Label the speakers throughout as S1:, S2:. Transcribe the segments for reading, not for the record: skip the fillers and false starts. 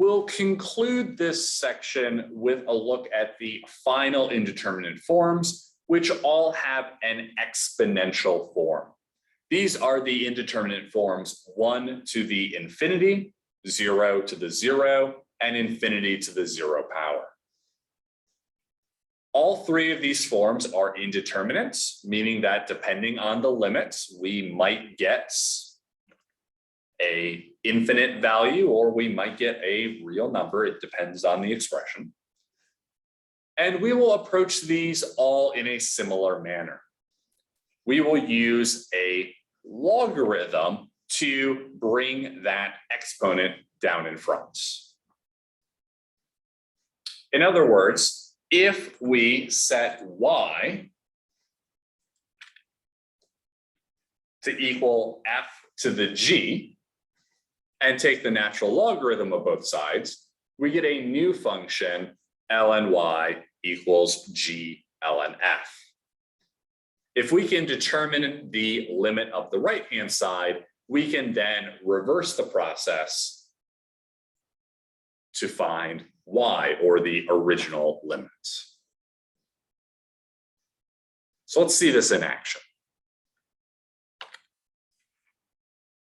S1: we'll conclude this section with a look at the final indeterminate forms, which all have an exponential form. These are the indeterminate forms 1 to the infinity, 0 to the 0, and infinity to the 0 power. All three of these forms are indeterminate, meaning that depending on the limits, we might get an infinite value or we might get a real number. It depends on the expression. And we will approach these all in a similar manner. We will use a logarithm to bring that exponent down in front. In other words, if we set y to equal f to the g and take the natural logarithm of both sides, we get a new function ln y equals g ln f. If we can determine the limit of the right-hand side, we can then reverse the process to find y, or the original limit. So let's see this in action.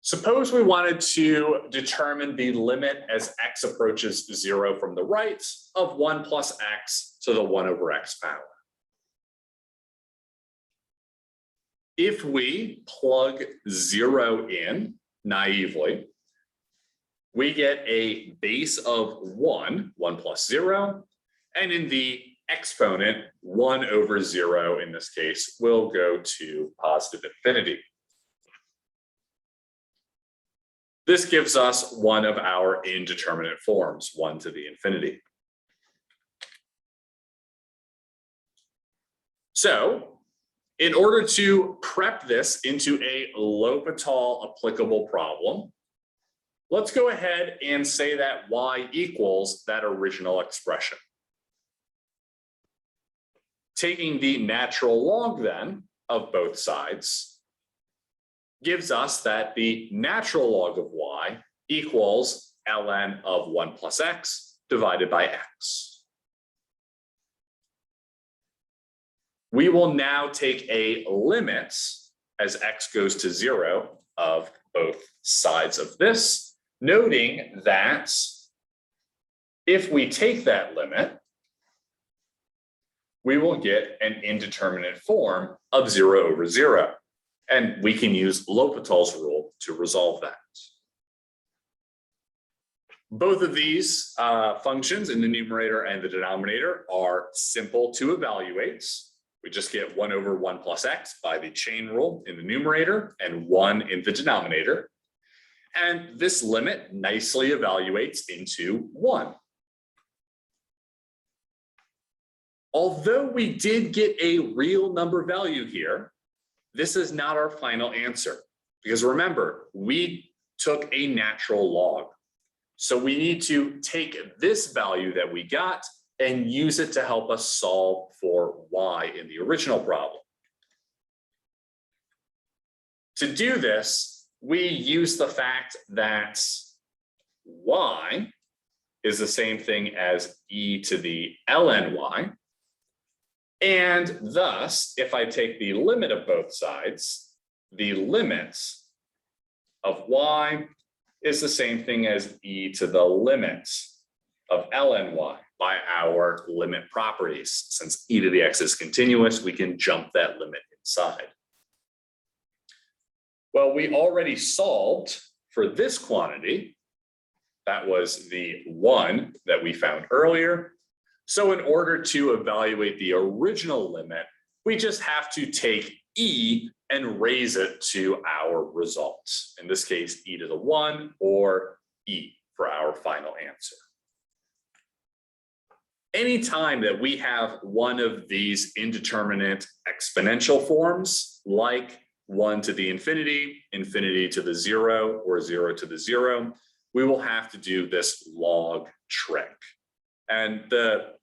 S1: Suppose we wanted to determine the limit as x approaches 0 from the right of 1 plus x to the 1 over x power. If we plug 0 in naively, we get a base of 1 plus 0, and in the exponent, 1 over 0 in this case will go to positive infinity. This gives us one of our indeterminate forms, 1 to the infinity. So, in order to prep this into a L'Hopital applicable problem, let's go ahead and say that y equals that original expression. Taking the natural log then of both sides gives us that the natural log of y equals ln of 1 plus x divided by x. We will now take a limit as x goes to 0 of both sides of this, noting that if we take that limit, we will get an indeterminate form of 0 over 0. And we can use L'Hopital's rule to resolve that. Both of these functions in the numerator and the denominator are simple to evaluate. We just get 1 over 1 plus x by the chain rule in the numerator and 1 in the denominator. And this limit nicely evaluates into 1. Although we did get a real number value here, this is not our final answer. Because remember, we took a natural log. So we need to take this value that we got and use it to help us solve for y in the original problem. To do this, we use the fact that y is the same thing as e to the ln y. And thus, if I take the limit of both sides, the limit of y is the same thing as e to the limit of ln y by our limit properties. Since e to the x is continuous, we can jump that limit inside. Well, we already solved for this quantity. That was the 1 that we found earlier. So in order to evaluate the original limit, we just have to take e and raise it to our results. In this case, e to the 1 or e for our final answer. Anytime that we have one of these indeterminate exponential forms, like 1 to the infinity, infinity to the 0, or 0 to the 0, we will have to do this log trick. And the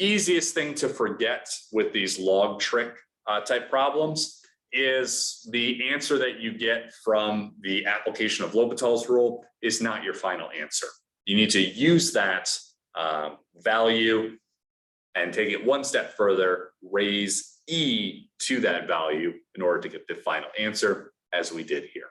S1: easiest thing to forget with these log trick type problems is the answer that you get from the application of L'Hopital's rule is not your final answer. you need to use that value and take it one step further, raise e to that value in order to get the final answer, as we did here.